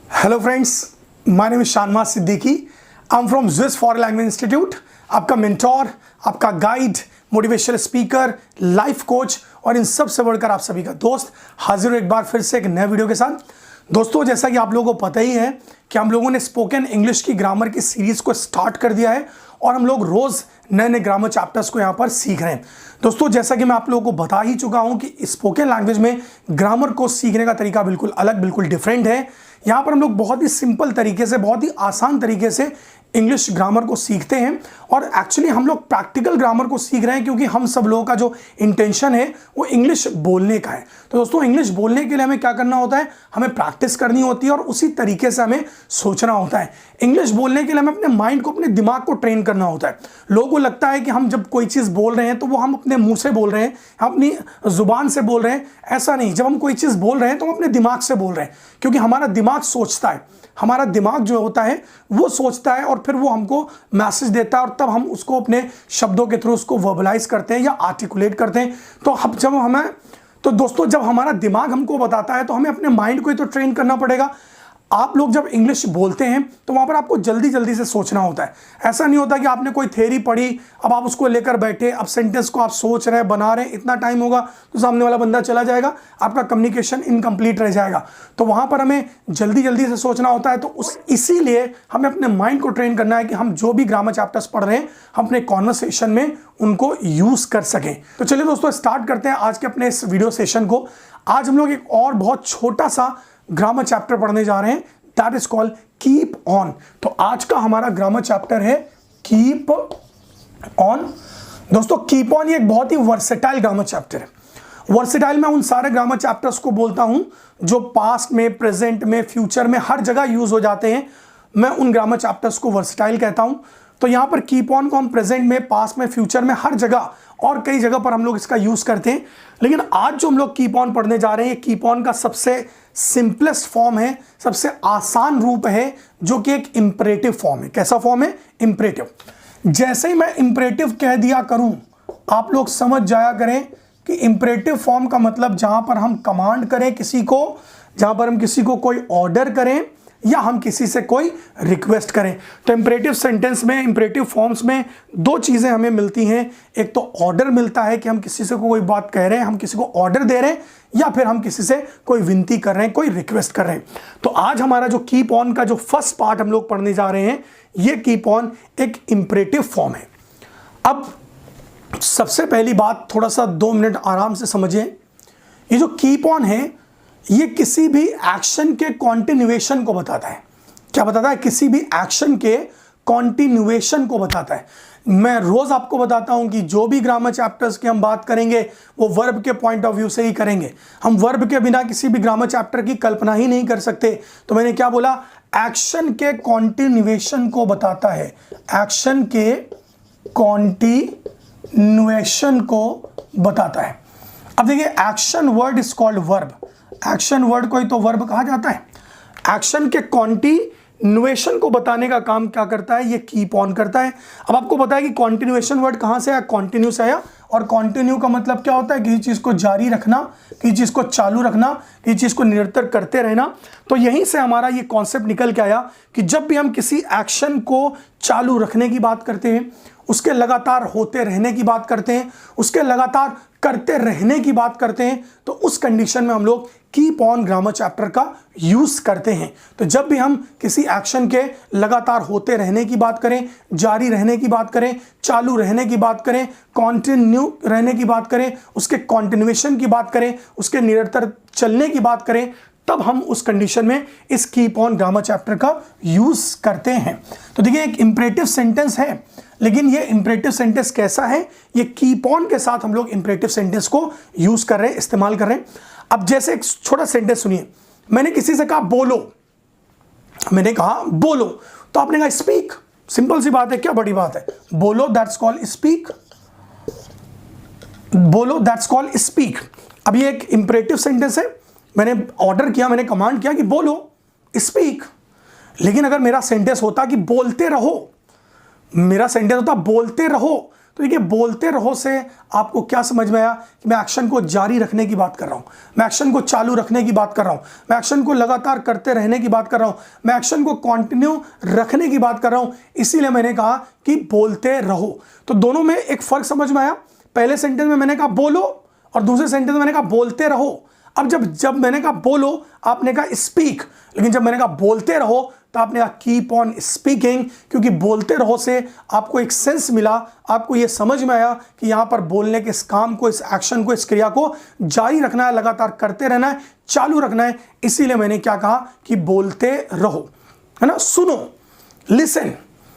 Hello friends, my name is Shahnawaz Siddiqui. I am from Swiss foreign language institute, आपका mentor, आपका guide, motivational speaker, life coach और इन सब से बढ़कर आप सभी का दोस्त हाजिर हूं एक बार फिर से एक नए वीडियो के साथ। दोस्तों, जैसा कि आप लोगों को पता ही है कि हम लोगों ने स्पोकन इंग्लिश की ग्रामर की सीरीज को स्टार्ट कर दिया है और हम लोग रोज नए नए ग्रामर चैप्टर्स को यहाँ पर सीख रहे हैं। दोस्तों, जैसा कि मैं आप लोगों को बता ही चुका हूँ कि स्पोकन लैंग्वेज में ग्रामर को सीखने का तरीका बिल्कुल अलग, बिल्कुल डिफरेंट है। यहाँ पर हम लोग बहुत ही सिंपल तरीके से, बहुत ही आसान तरीके से इंग्लिश ग्रामर को सीखते हैं और एक्चुअली हम लोग प्रैक्टिकल ग्रामर को सीख रहे हैं क्योंकि हम सब लोगों का जो इंटेंशन है वो इंग्लिश बोलने का है। तो दोस्तों, इंग्लिश बोलने के लिए हमें क्या करना होता है? हमें प्रैक्टिस करनी होती है और उसी तरीके से हमें सोचना होता है। इंग्लिश बोलने के लिए हमें अपने माइंड को, अपने दिमाग को ट्रेन करना होता है। लोगों को लगता है कि हम जब कोई चीज़ बोल रहे हैं तो वो हम अपने मुंह से बोल रहे हैं, हम अपनी जुबान से बोल रहे हैं। ऐसा नहीं, जब हम कोई चीज़ बोल रहे हैं तो हम अपने दिमाग से बोल रहे हैं, क्योंकि हमारा दिमाग सोचता है। हमारा दिमाग जो होता है वो सोचता है और फिर वो हमको मैसेज देता है और तब हम उसको अपने शब्दों के थ्रू उसको वर्बलाइज करते हैं या आर्टिकुलेट करते हैं। तो दोस्तों, जब हमारा दिमाग हमको बताता है तो हमें अपने माइंड को ही तो ट्रेन करना पड़ेगा। आप लोग जब इंग्लिश बोलते हैं तो वहाँ पर आपको जल्दी जल्दी से सोचना होता है। ऐसा नहीं होता कि आपने कोई थ्योरी पढ़ी, अब आप उसको लेकर बैठे, अब सेंटेंस को आप सोच रहे हैं, बना रहे हैं, इतना टाइम होगा तो सामने वाला बंदा चला जाएगा, आपका कम्युनिकेशन इनकम्प्लीट रह जाएगा। तो वहाँ पर हमें जल्दी जल्दी से सोचना होता है। तो इसीलिए हमें अपने माइंड को ट्रेन करना है कि हम जो भी ग्रामर चैप्टर्स पढ़ रहे हैं हम अपने कॉन्वर्सेशन में उनको यूज़ कर सकें। तो चलिए दोस्तों, स्टार्ट करते हैं आज के अपने इस वीडियो सेशन को। आज हम लोग एक और बहुत छोटा सा ग्रामर चैप्टर पढ़ने जा रहे हैं, that is called keep on. तो आज का हमारा ग्रामर चैप्टर है कीप ऑन। दोस्तों, कीप ऑन ये एक बहुत ही वर्सेटाइल ग्रामर चैप्टर है। वर्सेटाइल मैं उन सारे ग्रामर चैप्टर्स को बोलता हूं जो पास्ट में, प्रेजेंट में, फ्यूचर में हर जगह यूज हो जाते हैं। मैं उन ग्रामर चैप्टर्स को वर्सेटाइल कहता हूं। तो यहां पर कीप ऑन को हम प्रेजेंट में, पास्ट में, फ्यूचर में, हर जगह और कई जगह पर हम लोग इसका यूज करते हैं। लेकिन आज जो हम लोग कीप ऑन पढ़ने जा रहे हैं, कीप ऑन का सबसे सिंपलेस्ट फॉर्म है, सबसे आसान रूप है, जो कि एक इंपरेटिव फॉर्म है। कैसा फॉर्म है? इंपरेटिव। जैसे ही मैं इंपरेटिव कह दिया करूं, आप लोग समझ जाया करें कि इंपरेटिव फॉर्म का मतलब जहां पर हम कमांड करें किसी को, जहां पर हम किसी को कोई ऑर्डर करें या हम किसी से कोई रिक्वेस्ट करें। तो इंपरेटिव सेंटेंस में, इंपरेटिव फॉर्म्स में दो चीज़ें हमें मिलती हैं। एक तो ऑर्डर मिलता है कि हम किसी से कोई बात कह रहे हैं, हम किसी को ऑर्डर दे रहे हैं, या फिर हम किसी से कोई विनती कर रहे हैं, कोई रिक्वेस्ट कर रहे हैं। तो आज हमारा जो कीप ऑन का जो फर्स्ट पार्ट हम लोग पढ़ने जा रहे हैं, ये कीप ऑन एक इंपरेटिव फॉर्म है। अब सबसे पहली बात, थोड़ा सा 2 मिनट आराम से समझिए। ये जो कीप ऑन है ये किसी भी एक्शन के कॉन्टिन्यूएशन को बताता है। क्या बताता है? किसी भी एक्शन के कॉन्टिन्यूएशन को बताता है। मैं रोज आपको बताता हूं कि जो भी ग्रामर चैप्टर्स की हम बात करेंगे वो वर्ब के पॉइंट ऑफ व्यू से ही करेंगे। हम वर्ब के बिना किसी भी ग्रामर चैप्टर की कल्पना ही नहीं कर सकते। तो मैंने क्या बोला? एक्शन के कॉन्टिन्यूएशन को बताता है। एक्शन के कॉन्टिन्यूएशन को बताता है। अब देखिए, action word is called verb. Action word को ही तो वर्ब कहा जाता है। एक्शन के कॉन्टिन्यूएशन को बताने का काम क्या करता है? ये कीप ऑन करता है। अब आपको पता है कि कॉन्टिन्यूएशन वर्ड कहां से आया? कॉन्टिन्यू से आया। और कॉन्टिन्यू का मतलब क्या होता है? किसी चीज को जारी रखना, किसी चीज को चालू रखना, किसी चीज को निरंतर करते रहना। तो यहीं से हमारा ये कॉन्सेप्ट निकल के आया कि जब भी हम किसी एक्शन को चालू रखने की बात करते हैं, उसके लगातार होते रहने की बात करते हैं, उसके लगातार करते रहने की बात करते हैं, तो उस कंडीशन में हम लोग कीप ऑन ग्रामर चैप्टर का यूज करते हैं। तो जब भी हम किसी एक्शन के लगातार होते रहने की बात करें, जारी रहने की बात करें, चालू रहने की बात करें, कॉन्टिन्यू रहने की बात करें, उसके कॉन्टिन्यूएशन की बात करें, उसके निरंतर चलने की बात करें, तब हम उस कंडीशन में इस कीप ऑन ग्रामर चैप्टर का यूज करते हैं। तो देखिए, एक इंपरेटिव सेंटेंस है, लेकिन ये इंपरेटिव सेंटेंस कैसा है? ये कीप ऑन के साथ हम लोग इंपरेटिव सेंटेंस को यूज कर रहे हैं, इस्तेमाल कर रहे हैं। अब जैसे एक छोटा सेंटेंस सुनिए। मैंने किसी से कहा बोलो, मैंने कहा बोलो, तो आपने कहा स्पीक। सिंपल सी बात है, क्या बड़ी बात है? बोलो, दैट्स कॉल्ड स्पीक। बोलो, दैट्स कॉल्ड स्पीक। अब ये एक इंपरेटिव सेंटेंस है, मैंने ऑर्डर किया, मैंने कमांड किया कि बोलो, स्पीक। लेकिन अगर मेरा सेंटेंस होता कि बोलते रहो, मेरा सेंटेंस होता बोलते रहो, तो देखिए बोलते रहो से आपको क्या समझ में आया कि मैं एक्शन को जारी रखने की बात कर रहा हूं, मैं एक्शन को चालू रखने की बात कर रहा हूं, मैं एक्शन को लगातार करते रहने की बात कर रहा हूं, मैं एक्शन को कंटिन्यू रखने की बात कर रहा हूं। इसीलिए मैंने कहा कि बोलते रहो। तो दोनों में एक फर्क समझ में आया। पहले सेंटेंस में मैंने कहा बोलो और दूसरे सेंटेंस में मैंने कहा बोलते रहो। अब जब मैंने कहा बोलो आपने कहा स्पीक, लेकिन जब मैंने कहा बोलते रहो तो आपने कहा कीप ऑन स्पीकिंग, क्योंकि बोलते रहो से आपको एक सेंस मिला, आपको यह समझ में आया कि यहां पर बोलने के इस काम को, इस एक्शन को, इस क्रिया को जारी रखना है, लगातार करते रहना है, चालू रखना है। इसीलिए मैंने क्या कहा कि बोलते रहो, है ना। सुनो, लिसन,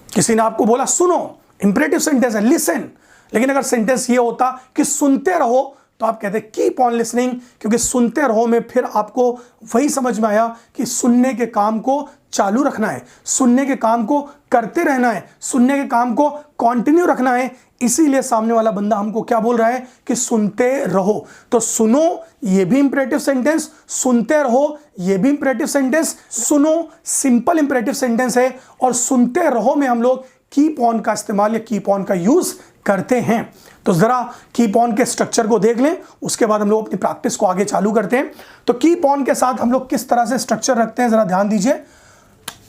किसी ने आपको बोला सुनो, इंपरेटिव सेंटेंस है लिसन, लेकिन अगर सेंटेंस ये होता कि सुनते रहो तो आप कहते कीप ऑन लिसनिंग, क्योंकि सुनते रहो में फिर आपको वही समझ में आया कि सुनने के काम को चालू रखना है, सुनने के काम को करते रहना है, सुनने के काम को कंटिन्यू रखना है। इसीलिए सामने वाला बंदा हमको क्या बोल रहा है कि सुनते रहो। तो सुनो ये भी इंपरेटिव सेंटेंस, सुनते रहो ये भी इंपरेटिव सेंटेंस। सुनो सिंपल इंपरेटिव सेंटेंस है और सुनते रहो में हम लोग कीप ऑन का इस्तेमाल या कीप ऑन का यूज करते हैं। तो जरा कीप ऑन के स्ट्रक्चर को देख लें, उसके बाद हम लोग अपनी प्रैक्टिस को आगे चालू करते हैं। तो कीप ऑन के साथ हम लोग किस तरह से स्ट्रक्चर रखते हैं जरा ध्यान दीजिए।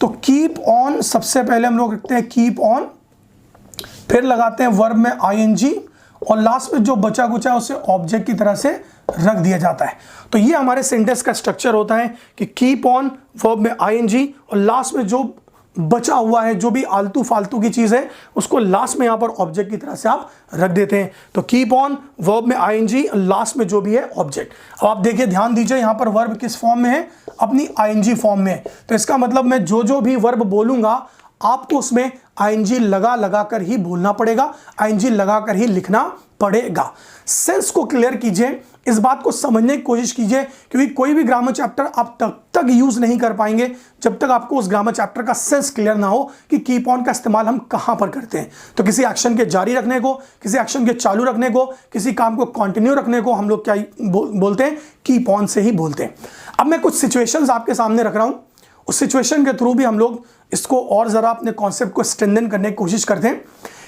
तो कीप ऑन सबसे पहले हम लोग रखते हैं कीप ऑन, फिर लगाते हैं वर्ब में आईएनजी और लास्ट में जो बचा कुचा है उसे ऑब्जेक्ट की तरह से रख दिया जाता है। तो ये हमारे सेंटेंस का स्ट्रक्चर होता है कि कीप ऑन, वर्ब में आईएनजी और लास्ट में जो बचा हुआ है, जो भी आलतू फालतू की चीज है उसको लास्ट में यहां पर ऑब्जेक्ट की तरह से आप रख देते हैं। तो कीप ऑन, वर्ब में आईएनजी, लास्ट में जो भी है ऑब्जेक्ट। अब आप देखिए ध्यान दीजिए यहां पर वर्ब किस फॉर्म में है, अपनी आईएनजी फॉर्म में है। तो इसका मतलब मैं जो भी वर्ब बोलूंगा आपको उसमें आईएनजी लगा कर ही बोलना पड़ेगा, आईएनजी लगा कर ही लिखना पड़ेगा। सेंस को क्लियर कीजिए, इस बात को समझने की कोशिश कीजिए, क्योंकि कोई भी ग्रामर चैप्टर आप तब तक यूज नहीं कर पाएंगे जब तक आपको उस ग्रामर चैप्टर का सेंस क्लियर ना हो कि कीप ऑन का इस्तेमाल हम कहां पर करते हैं। तो किसी एक्शन के जारी रखने को, किसी एक्शन के चालू रखने को, किसी काम को कंटिन्यू रखने को हम लोग क्या बोलते हैं, कीप ऑन से ही बोलते हैं। अब मैं कुछ सिचुएशंस आपके सामने रख रहा हूं, उस सिचुएशन के थ्रू भी हम लोग इसको और जरा अपने कॉन्सेप्ट को स्ट्रेंथन करने की कोशिश करते हैं।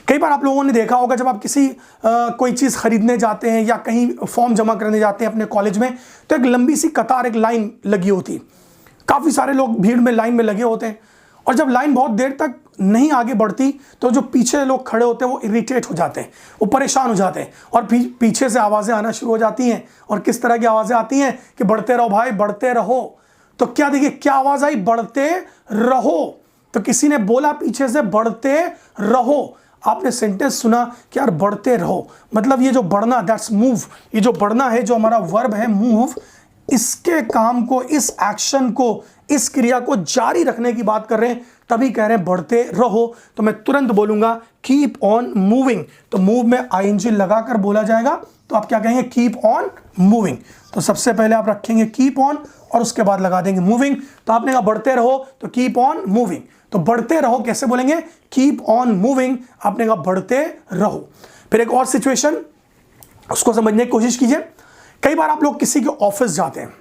कई बार आप लोगों ने देखा होगा जब आप किसी कोई चीज़ खरीदने जाते हैं या कहीं फॉर्म जमा करने जाते हैं अपने कॉलेज में, तो एक लंबी सी कतार, एक लाइन लगी होती है, काफ़ी सारे लोग भीड़ में लाइन में लगे होते हैं और जब लाइन बहुत देर तक नहीं आगे बढ़ती तो जो पीछे लोग खड़े होते हैं वो इरिटेट हो जाते हैं, वो परेशान हो जाते हैं और पीछे से आवाज़ें आना शुरू हो जाती हैं। और किस तरह की आवाज़ें आती हैं कि बढ़ते रहो भाई, बढ़ते रहो। तो क्या देखिए क्या आवाज़ आई, बढ़ते रहो। तो किसी ने बोला पीछे से बढ़ते रहो, आपने सेंटेंस सुना कि यार बढ़ते रहो, मतलब ये जो बढ़ना, दैट्स मूव, ये जो बढ़ना है जो हमारा वर्ब है मूव, इसके काम को, इस एक्शन को, इस क्रिया को जारी रखने की बात कर रहे हैं, तभी कह रहे हैं बढ़ते रहो। तो मैं तुरंत बोलूंगा कीप ऑन मूविंग। तो मूव में आईएनजी लगाकर बोला जाएगा, तो आप क्या कहेंगे, कीप ऑन मूविंग। तो सबसे पहले आप रखेंगे कीप ऑन और उसके बाद लगा देंगे मूविंग। तो आपने कहा बढ़ते रहो तो कीप ऑन मूविंग। तो बढ़ते रहो कैसे बोलेंगे, कीप ऑन मूविंग, आपने कहा बढ़ते रहो। फिर एक और सिचुएशन, उसको समझने की कोशिश कीजिए। कई बार आप लोग किसी के ऑफिस जाते हैं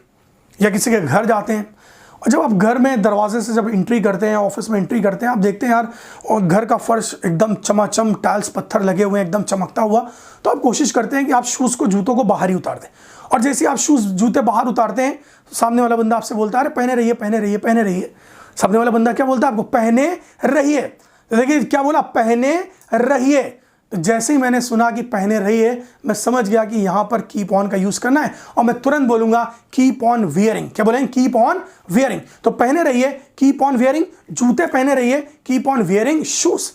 या किसी के घर जाते हैं और जब आप घर में दरवाजे से जब एंट्री करते हैं, ऑफिस में एंट्री करते हैं, आप देखते हैं यार और घर का फर्श एकदम चमाचम, टाइल्स पत्थर लगे हुए हैं एकदम चमकता हुआ, तो आप कोशिश करते हैं कि आप शूज़ को, जूतों को बाहर ही उतार दें। और जैसे आप शूज़ जूते बाहर उतारते हैं तो सामने वाला बंदा आपसे बोलता है अरे पहने रहिए, पहने रहिए, पहने रहिए। सामने वाला बंदा क्या बोलता है आपको, पहने रहिए। तो देखिए क्या बोला, पहने रहिए। तो जैसे ही मैंने सुना कि पहने रहिए, मैं समझ गया कि यहां पर कीप ऑन का यूज करना है और मैं तुरंत बोलूंगा कीप ऑन वियरिंग। क्या बोलेंगे, कीप ऑन वियरिंग। तो पहने रहिए, कीप ऑन वियरिंग, जूते पहने रहिए, कीप ऑन वियरिंग शूज।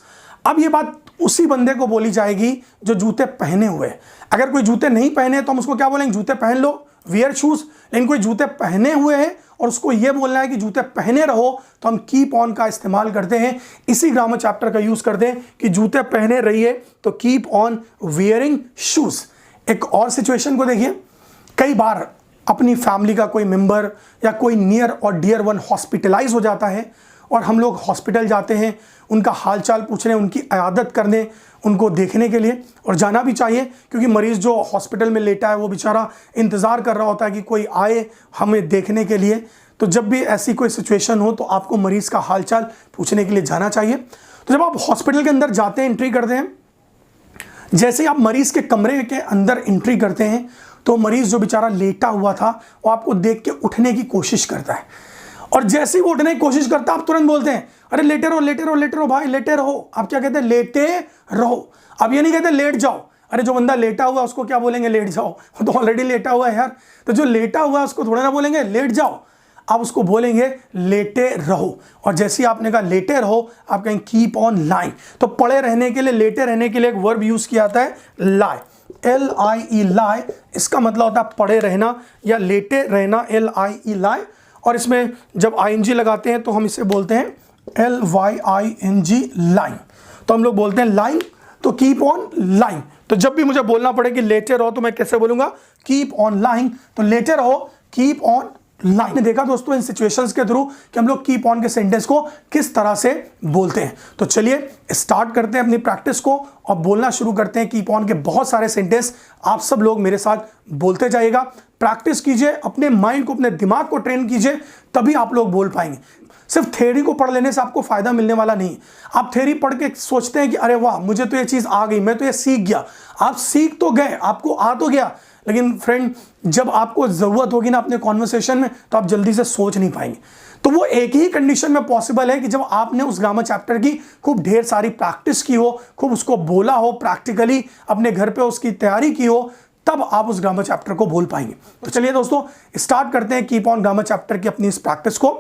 अब ये बात उसी बंदे को बोली जाएगी जो जूते पहने हुए। अगर कोई जूते नहीं पहने तो हम उसको क्या बोलेंगे, जूते पहन लो, वियर शूज। लेकिन कोई जूते पहने हुए हैं और उसको यह बोलना है कि जूते पहने रहो, तो हम कीप ऑन का इस्तेमाल करते हैं, इसी ग्रामर चैप्टर का यूज करते हैं कि जूते पहने रहिए, तो कीप ऑन वियरिंग शूज। एक और सिचुएशन को देखिए, कई बार अपनी फैमिली का कोई मेंबर या कोई नियर और डियर वन हॉस्पिटलाइज हो जाता है और हम लोग हॉस्पिटल जाते हैं उनका हालचाल पूछने, उनकी इयादत करने, उनको देखने के लिए, और जाना भी चाहिए क्योंकि मरीज़ जो हॉस्पिटल में लेटा है वो बेचारा इंतज़ार कर रहा होता है कि कोई आए हमें देखने के लिए। तो जब भी ऐसी कोई सिचुएशन हो तो आपको मरीज़ का हालचाल पूछने के लिए जाना चाहिए। तो जब आप हॉस्पिटल के अंदर जाते हैं, एंट्री करते हैं, जैसे ही आप मरीज के कमरे के अंदर एंट्री करते हैं तो मरीज जो बेचारा लेटा हुआ था वो आपको देख के उठने की कोशिश करता है, और जैसे ही वो उठने की कोशिश करता है आप तुरंत बोलते हैं अरे लेटे रहो लेटे रहो लेटे रहो भाई लेटे रहो। आप क्या कहते हैं? लेटे रहो। आप ये नहीं कहते लेट जाओ। अरे जो बंदा लेटा हुआ है उसको क्या बोलेंगे? लेट जाओ, वो तो ऑलरेडी लेटा हुआ है यार। तो जो लेटा हुआ है उसको थोड़ा ना बोलेंगे लेट जाओ, आप उसको बोलेंगे लेटे रहो। और जैसे ही आपने कहा लेटे रहो, आप कहेंगे कीप ऑन लाइंग। तो पड़े रहने के लिए, लेटे रहने के लिए एक वर्ब यूज किया जाता है लाई, LIE लाई। इसका मतलब होता है पड़े रहना या लेटे रहना, LIE लाई। और इसमें जब ING लगाते हैं तो हम इसे बोलते हैं LYING लाइन। तो हम लोग बोलते हैं लाइन, तो कीप ऑन लाइन। तो जब भी मुझे बोलना पड़े कि लेटे रहो तो मैं कैसे बोलूंगा? Keep on line. तो लेटे रहो, कीप ऑन लाइन। ने देखा दोस्तों इन सिचुएशंस के थ्रू कि हम लोग कीप ऑन के सेंटेंस को किस तरह से बोलते हैं। तो चलिए स्टार्ट करते हैं अपनी प्रैक्टिस को और बोलना शुरू करते हैं कीप ऑन के बहुत सारे सेंटेंस। आप सब लोग मेरे साथ बोलते जाइएगा, प्रैक्टिस कीजिए, अपने माइंड को, अपने दिमाग को ट्रेन कीजिए, तभी आप लोग बोल पाएंगे। सिर्फ थ्योरी को पढ़ लेने से आपको फायदा मिलने वाला नहीं। आप थ्योरी पढ़ के सोचते हैं कि अरे वाह मुझे तो ये चीज आ गई, मैं तो ये सीख गया। आप सीख तो गए, आपको आ तो गया, लेकिन फ्रेंड जब आपको जरूरत होगी ना अपने कॉन्वर्सेशन में तो आप जल्दी से सोच नहीं पाएंगे। तो वो एक ही कंडीशन में पॉसिबल है कि जब आपने उस ग्रामर चैप्टर की खूब ढेर सारी प्रैक्टिस की हो, खूब उसको बोला हो, प्रैक्टिकली अपने घर पे उसकी तैयारी की हो, तब आप उस ग्रामर चैप्टर को बोल पाएंगे। तो चलिए दोस्तों स्टार्ट करते हैं कीप ऑन ग्रामर चैप्टर की अपनी इस प्रैक्टिस को।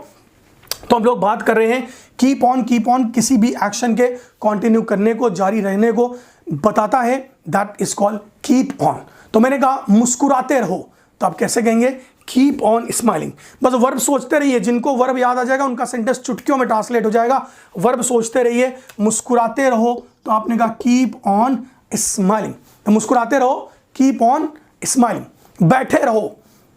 तो हम लोग बात कर रहे हैं कीप ऑन किसी भी एक्शन के कंटिन्यू करने को, जारी रहने को बताता है, that is called keep on. तो मैंने कहा मुस्कुराते रहो, तो आप कैसे कहेंगे? Keep on smiling. बस वर्ब सोचते रहिए, जिनको वर्ब याद आ जाएगा उनका सेंटेंस चुटकियों में ट्रांसलेट हो जाएगा। वर्ब सोचते रहिए, मुस्कुराते रहो, तो आपने कहा कीप ऑन स्माइलिंग। तो मुस्कुराते रहो, कीप ऑन स्माइलिंग। बैठे रहो,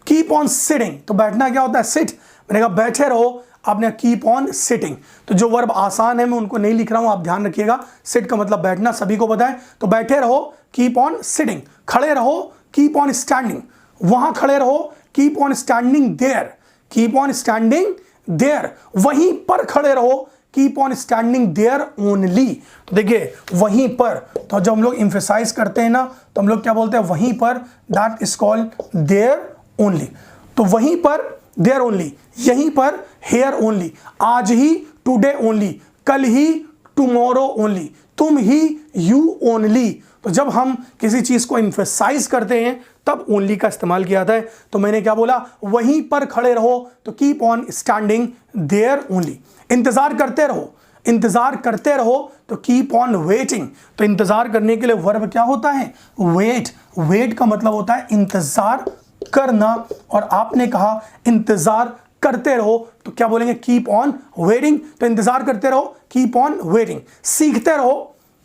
कीप ऑन सिटिंग। तो बैठना क्या होता है? सिट। मैंने कहा बैठे रहो, आपने कीप ऑन सिटिंग। तो जो वर्ब आसान है मैं उनको नहीं लिख रहा हूं, आप ध्यान रखिएगा। सिट का मतलब बैठना, सभी को पता है। तो बैठे रहो, कीप ऑन सिटिंग। खड़े रहो, कीप ऑन स्टैंडिंग। वहां खड़े रहो, keep on standing there. Keep on standing there. वहीं पर खड़े रहो, keep on standing there only. तो देखिए वहीं पर, तो जब हम लोग एम्फेसाइज करते हैं ना तो हम लोग क्या बोलते हैं? वहीं पर, that is called there only. तो वहीं पर देयर ओनली, यहीं पर हेयर ओनली, आज ही टुडे ओनली, कल ही टुमारो ओनली, तुम ही यू ओनली। तो जब हम किसी चीज को एम्फेसाइज करते हैं तब ओनली का इस्तेमाल किया जाता है। तो मैंने क्या बोला? वहीं पर खड़े रहो, तो keep on standing there only. इंतजार करते रहो, इंतजार करते रहो, तो कीप ऑन वेटिंग। तो इंतजार करने के लिए वर्ब क्या होता है? वेट। वेट का मतलब होता है इंतजार करना, और आपने कहा इंतजार करते रहो, तो क्या बोलेंगे? Keep on waiting. तो इंतजार करते रहो, कीप ऑन वेटिंग। सीखते रहो,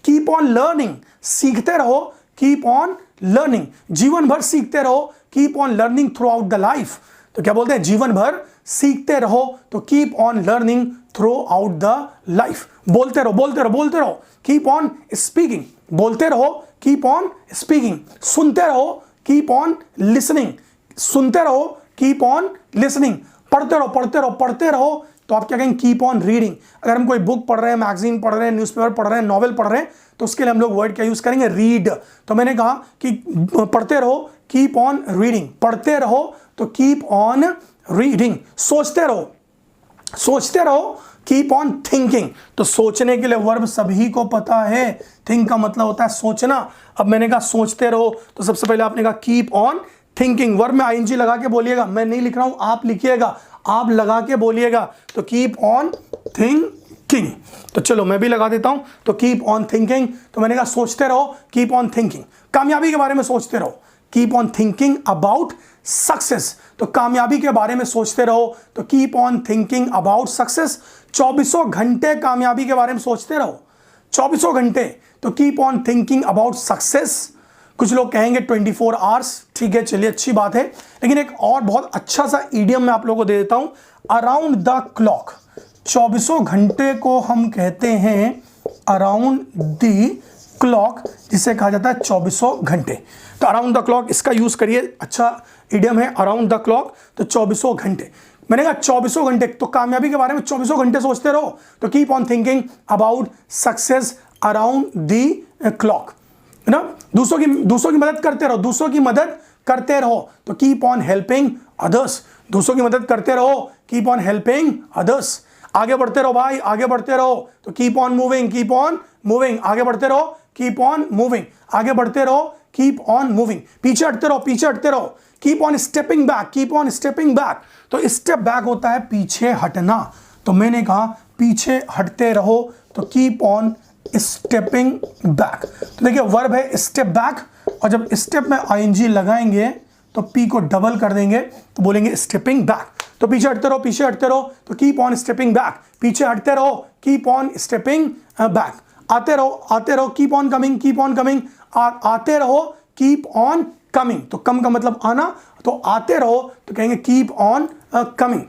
कीप ऑन लर्निंग। सीखते रहो, कीप ऑन लर्निंग। जीवन भर सीखते रहो, keep on learning through out the life. तो क्या बोलते हैं? जीवन भर सीखते रहो, तो keep on learning through out the life. बोलते रहो, बोलते रहो, बोलते रहो, कीप ऑन स्पीकिंग। बोलते रहो, कीप ऑन स्पीकिंग। सुनते रहो, कीप ऑन लिसनिंग। सुनते रहो, कीप ऑन लिसनिंग। पढ़ते रहो, पढ़ते रहो, पढ़ते रहो, तो आप क्या कहेंगे? Keep on reading. अगर हम कोई बुक पढ़ रहे हैं, मैगजीन पढ़ रहे हैं, न्यूज़पेपर पढ़ रहे हैं, नॉवेल पढ़ रहे हैं, तो उसके लिए हम लोग वर्ड क्या यूज करेंगे? रीड। तो मैंने कहा कि पढ़ते रहो, कीप ऑन रीडिंग। पढ़ते रहो, तो कीप ऑन रीडिंग। सोचते रहो, सोचते रहो, कीप ऑन थिंकिंग। तो सोचने के लिए वर्ब सभी को पता है, थिंक का मतलब होता है सोचना। अब मैंने कहा सोचते रहो, तो सबसे पहले आपने कहा कीप ऑन थिंकिंग। वर्ब में ING लगा के बोलिएगा, मैं नहीं लिख रहा हूं, आप लिखिएगा, आप लगा के बोलिएगा। तो कीप ऑन थिंकिंग। तो चलो मैं भी लगा देता हूं, तो कीप ऑन थिंकिंग। तो मैंने कहा सोचते रहो, कीप ऑन थिंकिंग। कामयाबी के बारे में सोचते रहो, keep on thinking about success. तो कामयाबी के बारे में सोचते रहो, तो keep on thinking about success. 24 घंटे कामयाबी के बारे में सोचते रहो, 24 घंटे, तो keep on thinking about success. कुछ लोग कहेंगे 24 आवर्स, ठीक है, चलिए अच्छी बात है, लेकिन एक और बहुत अच्छा सा इडियम मैं आप लोगों को दे देता हूं, अराउंड द क्लॉक। 24 घंटे को हम कहते हैं अराउंड द क्लॉक, जिसे कहा जाता है 24 घंटे। तो अराउंड द क्लॉक इसका यूज करिए, अच्छा इडियम है अराउंड द क्लॉक। तो 24 घंटे, मैंने कहा 24 घंटे, तो कामयाबी के बारे में 24 घंटे सोचते रहो, तो keep on thinking about success around the clock. है ना, दूसरों की मदद करते रहो, दूसरों की मदद करते रहो, तो कीप ऑन हेल्पिंग अदर्स, दूसरों की मदद करते रहो, कीप ऑन हेल्पिंग अदर्स। आगे बढ़ते रहो भाई, आगे बढ़ते रहो, तो keep on moving, keep on moving, आगे बढ़ते रहो, कीप ऑन मूविंग, आगे बढ़ते रहो, कीप ऑन मूविंग। पीछे हटते रहो, पीछे हटते रहो, keep on stepping back, keep on stepping back. तो स्टेप बैक होता है पीछे हटना, तो मैंने कहा पीछे हटते रहो, तो कीप ऑन स्टेपिंग बैक। तो देखिए वर्ब है स्टेप बैक, और जब स्टेप में आईएनजी लगाएंगे तो पी को डबल कर देंगे, तो बोलेंगे स्टेपिंग बैक। तो पीछे हटते रहो, पीछे हटते रहो, तो कीप ऑन स्टेपिंग बैक, पीछे हटते रहो, कीप ऑन स्टेपिंग बैक। आते रहो, keep on coming, keep on coming, आते रहो, कीप ऑन कमिंग। तो कम का मतलब आना, तो आते रहो तो कहेंगे कीप ऑन कमिंग।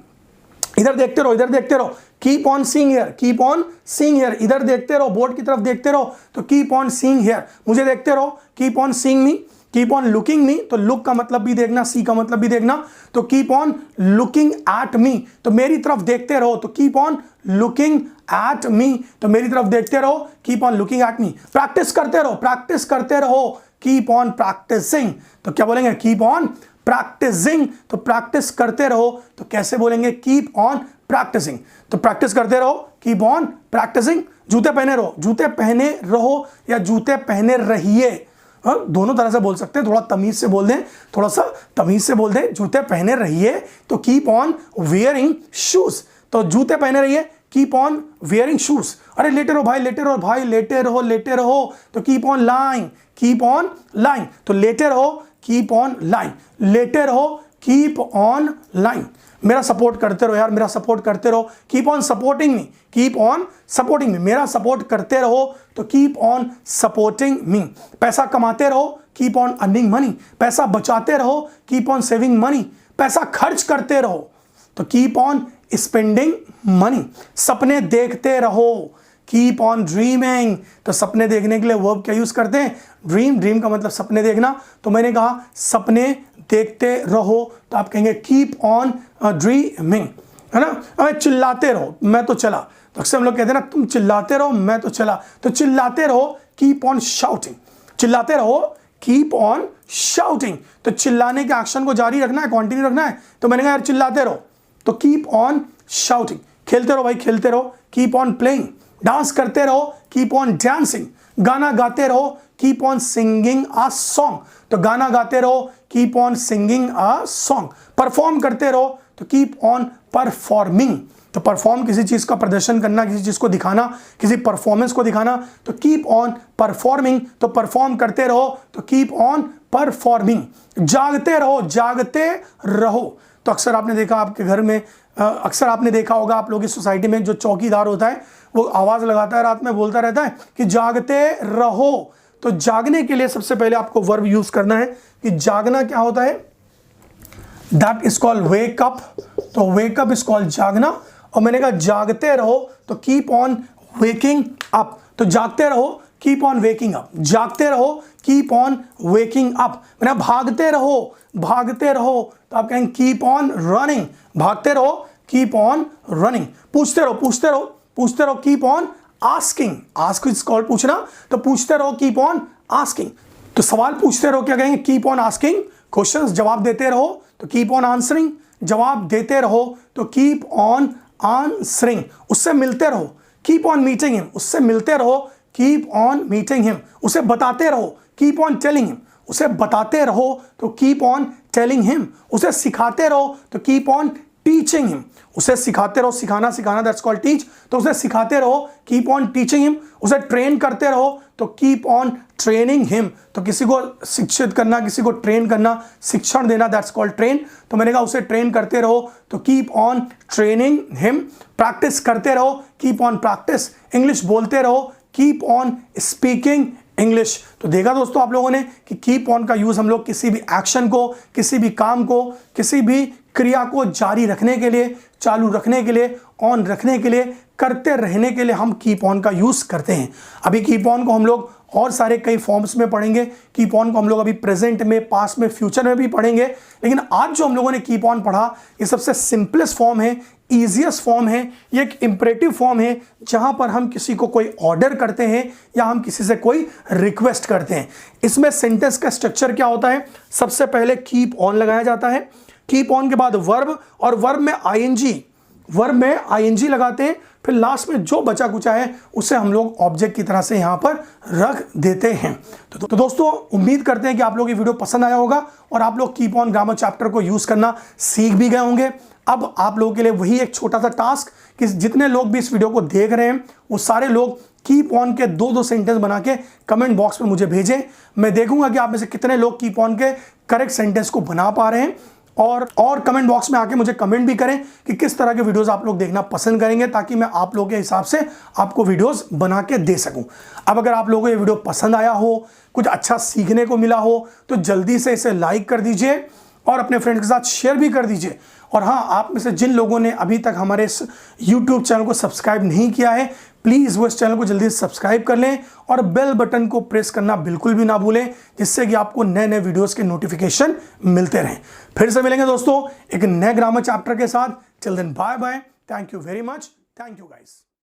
इधर देखते रहो, इधर देखते रहो, keep on seeing here, keep on seeing here. इधर देखते रहो, बोर्ड की तरफ देखते रहो, तो कीप ऑन सीइंग हियर। मुझे देखते रहो, keep on seeing me, keep on looking me, तो लुक का मतलब भी देखना, सी का मतलब भी देखना, तो keep on looking at me, तो मेरी तरफ देखते रहो, तो keep on looking at me, तो मेरी तरफ देखते रहो, keep on looking at me. Practice करते रहो, प्रैक्टिस करते रहो, कीप ऑन प्रैक्टिसिंग, तो क्या बोलेंगे, कीप ऑन प्रैक्टिसिंग। तो प्रैक्टिस करते रहो, तो कैसे बोलेंगे, कीप ऑन प्रैक्टिसिंग। तो प्रैक्टिस करते रहो, कीप ऑन प्रैक्टिसिंग। जूते पहने रहो, जूते पहने रहो या जूते पहने रहिए, दोनों तरह से बोल सकते हैं, थोड़ा तमीज से बोल दें, थोड़ा सा तमीज से बोल दें, जूते पहने रहिए, तो कीप ऑन वेयरिंग शूज, तो जूते पहने रहिए, कीप ऑन वेयरिंग शूज। अरे लेटे रहो भाई, लेटे रहो भाई, लेटे रहो, लेटे रहो, तो keep on lying, keep on lying, तो लेटे रहो, कीप ऑन लाइंग, लेटे रहो, कीप ऑन लाइंग। मेरा सपोर्ट करते रहो यार, मेरा सपोर्ट करते रहो, keep on supporting me, keep on supporting me, मेरा सपोर्ट करते रहो, तो कीप ऑन सपोर्टिंग मी। पैसा कमाते रहो, कीप ऑन अर्निंग मनी, पैसा बचाते रहो, कीप ऑन सेविंग मनी, पैसा खर्च करते रहो, तो कीप ऑन स्पेंडिंग मनी। सपने देखते रहो, कीप ऑन ड्रीमिंग, तो सपने देखने के लिए वर्ब क्या यूज करते हैं, ड्रीम, ड्रीम का मतलब सपने देखना, तो मैंने कहा सपने देखते रहो, तो आप कहेंगे कीप ऑन ड्रीमिंग, है ना। अब चिल्लाते रहो, मैं तो चला, तो अक्सर हम लोग कहते हैं ना, तुम चिल्लाते रहो मैं तो चला, तो चिल्लाते रहो, कीप ऑन शाउटिंग, चिल्लाते रहो, कीप ऑन शाउटिंग। तो चिल्लाने के एक्शन को जारी रखना है, कंटिन्यू रखना है, तो मैंने कहा यार चिल्लाते रहो, तो कीप ऑन शाउटिंग। खेलते रहो भाई, खेलते रहो, कीप ऑन प्लेइंग। डांस करते रहो, कीप ऑन डांसिंग। गाना गाते रहो, keep on singing a song, तो गाना गाते रहो, keep on singing a song. Perform करते रहो, तो कीप ऑन परफॉर्मिंग, तो परफॉर्म किसी चीज का प्रदर्शन करना, किसी चीज को दिखाना, किसी परफॉर्मेंस को दिखाना, तो कीप ऑन परफॉर्मिंग, तो परफॉर्म करते रहो, तो कीप ऑन परफॉर्मिंग। जागते रहो, जागते रहो, तो अक्सर आपने देखा आपके घर में, अक्सर आपने देखा होगा आप लोगों की सोसाइटी में जो चौकीदार होता है वो आवाज लगाता है रात में, बोलता रहता है कि जागते रहो। तो जागने के लिए सबसे पहले आपको वर्ब यूज करना है कि जागना क्या होता है, that is called wake up, तो वेक अप इज कॉल्ड जागना। और मैंने कहा जागते रहो, तो कीप ऑन वेकिंग अप, तो जागते रहो, कीप ऑन वेकिंग अप, जागते रहो, कीप ऑन वेकिंग अप। मैंने भागते रहो, भागते रहो, तो आप कहेंगे कीप ऑन रनिंग, भागते रहो, कीप ऑन रनिंग। पूछते रहो, पूछते रहो, पूछते रहो, keep on asking, ask is called पूछना, तो पूछते रहो, कीप ऑन आस्किंग। तो सवाल पूछते रहो, क्या कहेंगे, कीप ऑन आस्किंग क्वेश्चंस। जवाब देते रहो, तो कीप ऑन आंसरिंग, जवाब देते रहो, तो कीप ऑन आंसरिंग। उससे मिलते रहो, कीप ऑन मीटिंग हिम, उससे मिलते रहो, कीप ऑन मीटिंग हिम। उसे बताते रहो, कीप ऑन टेलिंग हिम, उसे बताते रहो, तो कीप ऑन टेलिंग हिम। उसे सिखाते रहो, तो कीप ऑन टीचिंग हिम, उसे सिखाते रहो, सिखाना, सिखाना दैट्स कॉल्ड टीच, तो उसे सिखाते रहो, कीप ऑन टीचिंग हिम। उसे ट्रेन करते रहो, तो कीप ऑन ट्रेनिंग हिम, तो किसी को शिक्षित करना, किसी को ट्रेन करना, शिक्षण देना, दैट्स कॉल्ड ट्रेन, तो मैंने कहा उसे ट्रेन करते रहो, तो keep on training him. Practice करते रहो, कीप ऑन प्रैक्टिस। इंग्लिश बोलते रहो, कीप ऑन स्पीकिंग इंग्लिश। तो देखा दोस्तों आप लोगों ने कि कीप ऑन का यूज हम लोग किसी भी एक्शन को, किसी भी काम को, किसी भी क्रिया को जारी रखने के लिए, चालू रखने के लिए, ऑन रखने के लिए, करते रहने के लिए हम कीप ऑन का यूज करते हैं। अभी कीप ऑन को हम लोग और सारे कई फॉर्म्स में पढ़ेंगे। कीप ऑन को हम लोग अभी प्रेजेंट में, पास्ट में, फ्यूचर में भी पढ़ेंगे, लेकिन आज जो हम लोगों ने कीप ऑन पढ़ा ये सबसे सिंपलेस्ट फॉर्म है, ईजिएस्ट फॉर्म है, ये एक इंपरेटिव फॉर्म है जहां पर हम किसी को कोई ऑर्डर करते हैं या हम किसी से कोई रिक्वेस्ट करते हैं। इसमें सेंटेंस का स्ट्रक्चर क्या होता है, सबसे पहले कीप ऑन लगाया जाता है, कीप ऑन के बाद वर्ब, और वर्ब में आईएनजी लगाते हैं, फिर लास्ट में जो बचा कुचा है उसे हम लोग ऑब्जेक्ट की तरह से यहां पर रख देते हैं। तो दोस्तों उम्मीद करते हैं कि आप लोग ये वीडियो पसंद आया होगा और आप लोग कीप ऑन ग्रामर चैप्टर को यूज करना सीख भी गए होंगे। अब आप लोगों के लिए वही एक छोटा सा टास्क कि जितने लोग भी इस वीडियो को देख रहे हैं वो सारे लोग कीप ऑन के 2-2 सेंटेंस बना के कमेंट बॉक्स में मुझे भेजें। मैं देखूंगा कि आप में से कितने लोग कीप ऑन के करेक्ट सेंटेंस को बना पा रहे हैं, और कमेंट बॉक्स में आके मुझे कमेंट भी करें कि किस तरह के वीडियोस आप लोग देखना पसंद करेंगे, ताकि मैं आप लोगों के हिसाब से आपको वीडियोस बना के दे सकूं। अब अगर आप लोगों को ये वीडियो पसंद आया हो, कुछ अच्छा सीखने को मिला हो, तो जल्दी से इसे लाइक कर दीजिए और अपने फ्रेंड्स के साथ शेयर भी कर दीजिए। और हाँ, आप में से जिन लोगों ने अभी तक हमारे इस YouTube चैनल को सब्सक्राइब नहीं किया है, प्लीज़ वो इस चैनल को जल्दी से सब्सक्राइब कर लें और बेल बटन को प्रेस करना बिल्कुल भी ना भूलें, जिससे कि आपको नए नए वीडियोस के नोटिफिकेशन मिलते रहें। फिर से मिलेंगे दोस्तों एक नए ग्रामर चैप्टर के साथ। Till then bye bye, thank you very much, thank you guys.